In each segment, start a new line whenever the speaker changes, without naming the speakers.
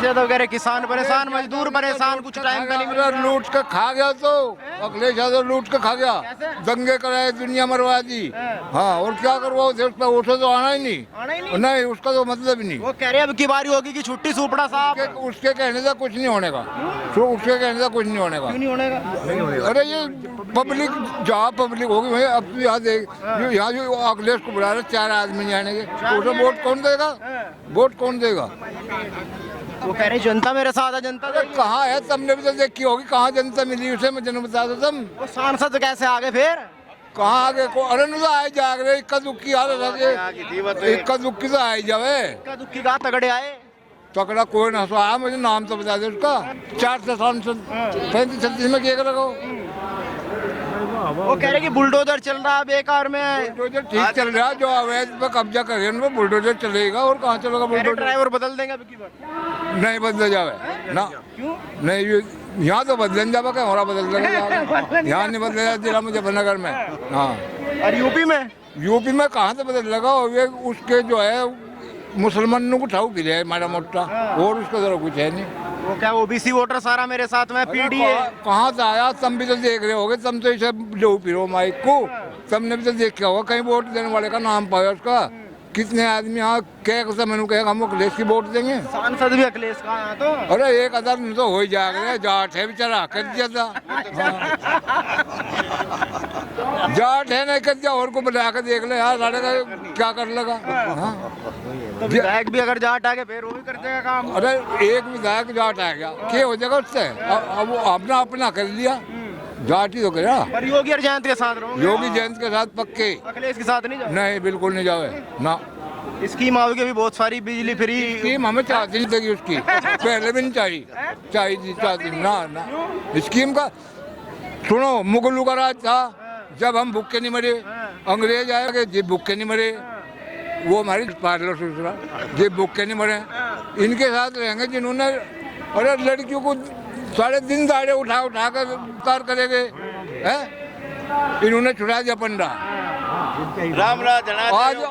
अखिलेश यादव कह रहे किसान परेशान, मजदूर परेशाान, कुछ टाइम पहले
मेरा लूट के खा गया। तो अखिलेश यादव लूट के खा गया, दंगे कराए, दुनिया मरवा दी। हाँ, और क्या करवा, उस पर वोटों तो आना ही नहीं। नहीं, उसका तो मतलब ही नहीं।
वो कह रहे अब की बारी होगी कि छुट्टी सुपड़ा साहब।
उसके कहने से कुछ नहीं होने का, तो उसके कहने से कुछ नहीं होने का।
क्यों नहीं होनेगा?
अरे ये पब्लिक, जहाँ पब्लिक होगी वही। अब यहाँ देख, यहाँ जो अखिलेश को बुला रहे 4 आदमी नहीं आने के, तो उसे वोट कौन देगा? वोट कौन देगा?
वो कह रहे जनता मेरे साथ है, जनता
कहाँ है? तुमने भी तो देखी होगी कहाँ जनता मिली उसे, मुझे बता दो तुम।
वो सांसद कैसे आगे फिर?
कहाँ आगे को? अरे नहीं आए जाग रहे, इक्का दुक्की हालत है, इक्का दुक्की तो आई जावे।
इक्का दुक्की का तगड़े आए,
तकड़ा कोई ना आया। मुझे नाम तो बता दे उसका। 4 से सांसद 35-36 में क्या करेगा?
वो कह रहे कि बुलडोजर चल रहा है बेकार में।
बुलडोजर ठीक चल रहा है, जो अवैध पे कब्जा करे उन पे बुलडोजर चलेगा। और कहाँ चलेगा बुलडोजर?
ड्राइवर बदल देंगे अब की बार?
नहीं बदले जावे ना।
क्यों
नहीं? यहाँ तो बदलन जावा, क्या हमारा बदल देगा? यहाँ नहीं बदलेगा जिला मुजफ्फरनगर में। हाँ,
और यूपी में?
यूपी में कहाँ से बदल लगा? उसके जो है मुसलमानों को ठाऊ पी है मारा मोटा, और उसका जरा कुछ है नहीं।
वो क्या ओबीसी वोटर सारा मेरे साथ में पीडी है?
कहाँ से आया? तुम भी तो देख रहे होगे, तुम तो इसे लो फिरो माइक को, तुमने भी तो देखा होगा कहीं वोट देने वाले का नाम पाया उसका। कितने आदमी यहाँ कह मैंने कहेगा हम अखिलेश की वोट देंगे।
सांसद भी अखिलेश का है तो।
अरे 1000 तो हो ही जाएगा, जाट है बेचारा, कर दिया था। जाट है, नहीं कर दिया, और को बुला के देख ले यार, सारे का क्या कर लगा। हाँ,
तो विधायक भी अगर जाट आ गए फिर वो भी कर देगा काम।
अरे एक विधायक जाट आ गया, क्या हो जाएगा उससे? अब वो अपना अपना कर लिया, जाट ही तो करा।
पर योगी और जयंत के साथ रहोगे?
योगी जयंत के साथ पक्के।
अखिलेश के साथ नहीं जाओगे?
नहीं, बिल्कुल नहीं जावे ना।
स्कीम आओगे भी बहुत सारी, बिजली फ्री
स्कीम हमें चाहती नहीं थी उसकी, पहले भी नहीं चाहिए, चाहती ना ना। स्कीम का सुनो, मुगलों का राज था, जब हम भूखे नहीं मरे। अंग्रेज आए जे भूखे नहीं मरे, वो हमारी पार्लर सूचना जे भूखे नहीं मरे। इनके साथ रहेंगे जिन्होंने, अरे लड़कियों को सारे दिन दाड़े उठा उठा कर उतार करेंगे, इन्होंने छुड़ा दिया पंडा।
राम राज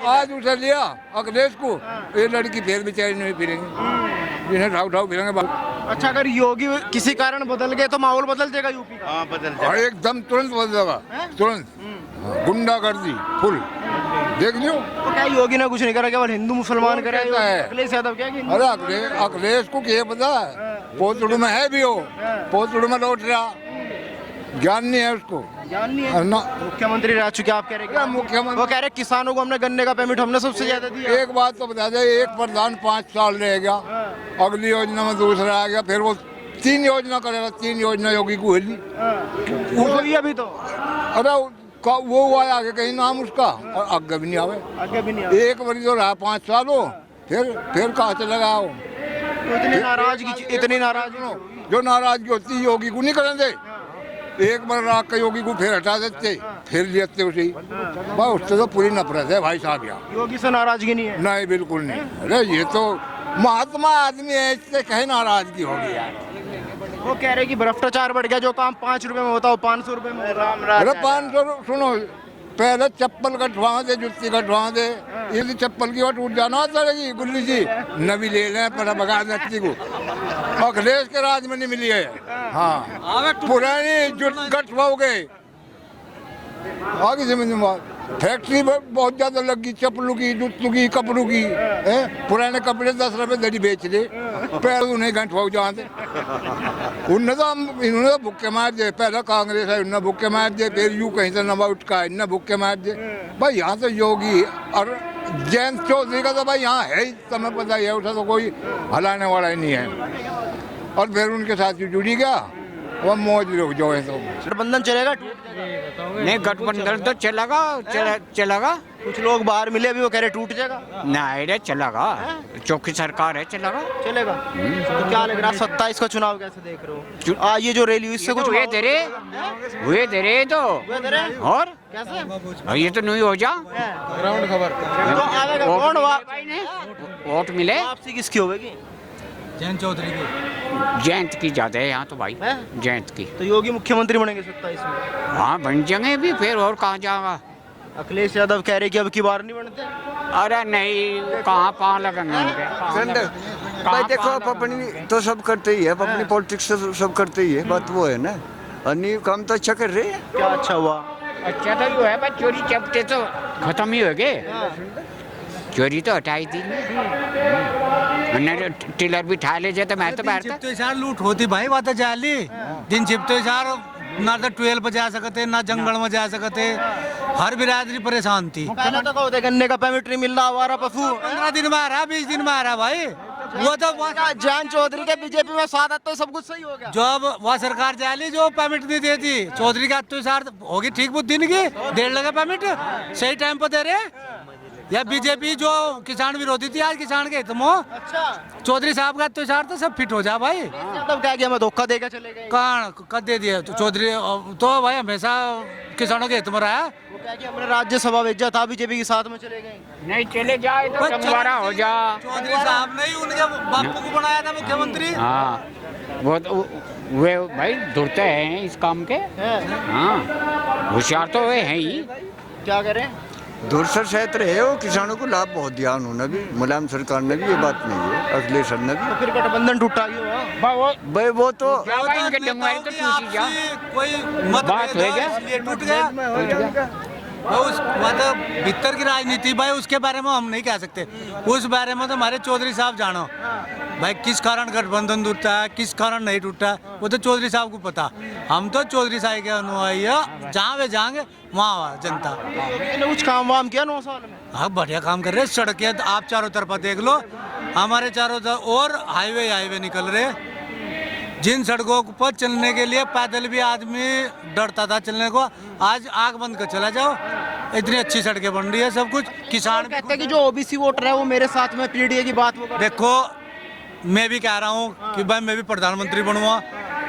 आज उसे लिया अखिलेश को, ये लड़की फिर बेचारी नहीं फिरेंगे, इन्हें ठाव ठाव फिरेंगे।
अच्छा, अगर योगी किसी कारण बदल गए तो माहौल बदल जाएगा यूपी का?
हाँ, बदल जाएगा
एकदम, तुरंत बदल जाएगा, तुरंत। गुंडागर्दी फुल देख लियो।
तो क्या योगी ने कुछ नहीं करा, केवल हिंदू मुसलमान करे? अखिलेश यादव क्या?
अरे अखिलेश को क्या पता, पोतड़ू में है भी हो, पोतड़ू में लौट रहा, ज्ञान नहीं है उसको,
ज्ञान नहीं है ना। मुख्यमंत्री रह चुके आप कह रहे हैं?
मुख्यमंत्री
वो कह रहे किसानों को हमने गन्ने का पेमेंट हमने सबसे ज्यादा दिया।
एक बात तो बता दे, एक प्रधान 5 साल रह गया, अगली योजना में दूसरा आ गया, फिर वो 3 योजना करेगा। 3 योजना योगी को हिली
अभी तो।
अरे वो आया आगे कहीं नाम उसका, और आगे भी नहीं आवे,
आगे भी नहीं आवे।
एक बारी तो रहा 5 साल हो, फिर कहाँ से लगा हो?
तो इतनी नाराजगी
जो नाराजगी होती योगी को नहीं करेंगे। एक बार राग का योगी को फिर हटा देते, फिर लेते उसे, बस उससे तो पूरी नफरत है भाई साहब। यहाँ
योगी से नाराजगी नहीं है?
नहीं, बिल्कुल नहीं। अरे ये तो महात्मा आदमी है, इससे कहीं नाराजगी होगी यार।
वो कह रहे कि भ्रष्टाचार बढ़ गया, जो काम 5 रुपए में होता है 500 रुपए में।
अरे 500 सुनो, पहले चप्पल कटवा दे, जुत्ती कटवा दे, ये चप्पल की वट उठ जाना चलेगी गुल्ली जी, नबी ले लें पर बगा दस्ती को। अखिलेश के राज में नहीं मिली है। हाँ, पुरानी जुट कटवाओगे आगे जमीन में। फैक्ट्री बहुत ज्यादा लगी, चप्पलों की, जूतों की, कपड़ों की। पुराने कपड़े 10 रुपए दरी बेच दे, पैर उन्हें गंठवाओ जहाँ से। इन्होंने तो भुक्के मार दिए, पहले कांग्रेस है उन्होंने भुक्के मार दिए, फिर यूँ कहीं से नवा उठका इन्हें भुक्के मार दिए। भाई यहाँ तो योगी और जयंत चौधरी का तो भाई यहाँ है ही, तुम्हें पता ही है, उसे तो कोई हलाने वाला ही नहीं है। और फिर उनके साथ जुड़ी गया, वह मौज लोग जो है। तो
गठबंधन चलेगा?
नहीं, गठबंधन तो चलेगा।
कुछ लोग बाहर मिले अभी, वो कह रहे टूट जाएगा।
नहीं रे, चलेगा, चौकी सरकार है, चलेगा।
तो क्या लग रहा है 27 का चुनाव कैसे देख रहे हो? ये जो रैली हुई इससे कुछ
हुए दे रहे तो और कैसे ये तो नहीं हो जा
ग्राउंड खबर तो कौन
वोट मिले।
आपसी किसकी होगी?
जयंत चौधरी की।
जयंत की ज्यादा है यहाँ तो भाई, जयंत की।
तो योगी मुख्यमंत्री बनेंगे 27 में?
हाँ, बन जाएंगे भी, फिर और कहाँ जाएगा।
अखिलेश यादव कह रहे कि अब की बार नहीं बनते।
अरे नहीं, कहाँ पाँव लगेंगे उनके।
भाई देखो आप अपनी तो सब करते ही है, आप अपनी पॉलिटिक्स तो सब करते ही है, बात वो है ना। अन्य काम तो अच्छा कर रहे हैं।
क्या अच्छा हुआ?
अच्छा तो यो है बस चोरी चपटे तो खत्म ही हो गए। चोरी तो हटाई थी टिलर भी ठा ले जाते मैं तो बाहर था।
तो सार लूट होती भाई बात जाली दिन छिपते सार ना तो 12 पर जा सकते ना जंगल में जा सकते, हर बिरादरी परेशान थी।
पहले तो कहते गन्ने का परमिट नहीं मिल रहा, हमारा पशु
15 दिन में आ रहा, 20 दिन में आ रहा भाई। वो तो
जयंत चौधरी के बीजेपी में साथ तो सब कुछ सही हो गया।
जब वह सरकार जाली जो परमिट नहीं देती, चौधरी का तो सार होगी ठीक बुद्धि नहीं की, 1.5 लगा परमिट सही टाइम पर दे रहे। या बीजेपी जो किसान विरोधी थी आज किसान के हित में,
अच्छा
चौधरी साहब का तो सार तो सब फिट हो जा भाई।
मतलब क्या किया, मैं धोखा देकर चले गए।
कौन कद दे दिया तो चौधरी तो भाई हमेशा किसानों के हित में रहा।
वो क्या किया, हमने राज्यसभा भेजा था, बीजेपी के साथ में चले गए।
नहीं चले जाए तो चमवारा हो जा।
चौधरी साहब ने ही उनके बापू को बनाया था मुख्यमंत्री।
हाँ वो तो वे भाई दुरते हैं इस काम के। हाँ होशियार तो वे हैं ही।
क्या करें?
दूसरा क्षेत्र है वो, किसानों को लाभ बहुत दिया उन्होंने भी, मुलायम सरकार ने भी, ये बात नहीं है, अखिलेश सर ने भी।
तो फिर गठबंधन टूटा क्यों?
भाई वो तो
इनके डंगारी तो टूटी जा।
कोई मत
बात हो गया?
इसलिए टूट गया। मतलब भीतर की राजनीति भाई उसके बारे में हम नहीं कह सकते, उस बारे में तो हमारे चौधरी साहब जानो भाई, किस कारण गठबंधन टूटा है, किस कारण नहीं टूटा, वो तो चौधरी साहब को पता। हम तो चौधरी साहब के अनुयायी है, जहाँ वे जाएंगे वहाँ जनता।
कुछ काम वाम किया 9 साल में?
हाँ बढ़िया काम कर रहे हैं, सड़कें तो आप चारों तरफ देख लो, हमारे चारों तरफ और हाईवे निकल रहे। जिन सड़कों पर चलने के लिए पैदल भी आदमी डरता था चलने को, आज आंख बंद कर चला जाओ, इतनी अच्छी सड़कें बन रही है, सब कुछ। किसान
कहते हैं कि जो ओबीसी वोटर है वो मेरे साथ में पीडीए की बात वो कर।
देखो मैं भी कह रहा हूँ कि भाई मैं भी प्रधानमंत्री बनूंगा,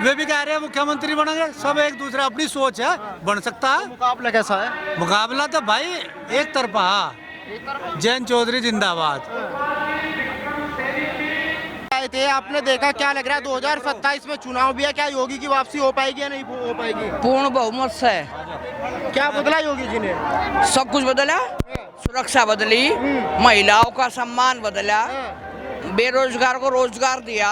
वे भी कह रहे हैं मुख्यमंत्री बनेंगे, सब एक दूसरे अपनी सोच है, बन सकता है।
मुकाबला कैसा है?
मुकाबला तो भाई एक तरफा। जयंत चौधरी जिंदाबाद।
आए थे, आपने देखा, क्या लग रहा है 2027 में चुनाव भी है, क्या योगी की वापसी हो पाएगी या नहीं हो पाएगी?
पूर्ण बहुमत से।
क्या बदला योगी जी ने?
सब कुछ बदला, सुरक्षा बदली, महिलाओं का सम्मान बदला, बेरोजगार को रोजगार दिया।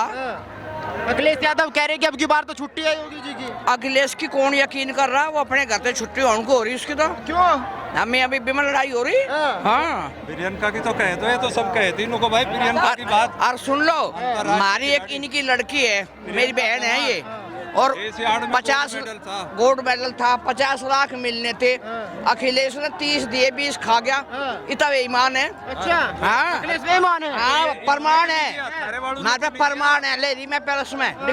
अखिलेश यादव कह रहे कि अब की बार तो छुट्टी है योगी जी की।
अखिलेश की कौन यकीन कर रहा है, वो अपने घर से छुट्टी उनको हो रही उसकी तो।
क्यों?
हमें अभी विमल लड़ाई हो रही। हाँ
प्रियंका की तो कह दो, ये तो सब कहते हैं भाई प्रियंका की बात।
और सुन लो, हमारी एक इनकी लड़की है, मेरी बहन है ये, और 50 गोल्ड मेडल था, 50 लाख मिलने थे, अखिलेश ने 30 दिए, 20 खा गया। इतना बेईमान है।
अच्छा
हाँ
अखिलेश बेईमान है?
हाँ प्रमाण है, ना प्रमाण है, ले रही मैं पैलेस में।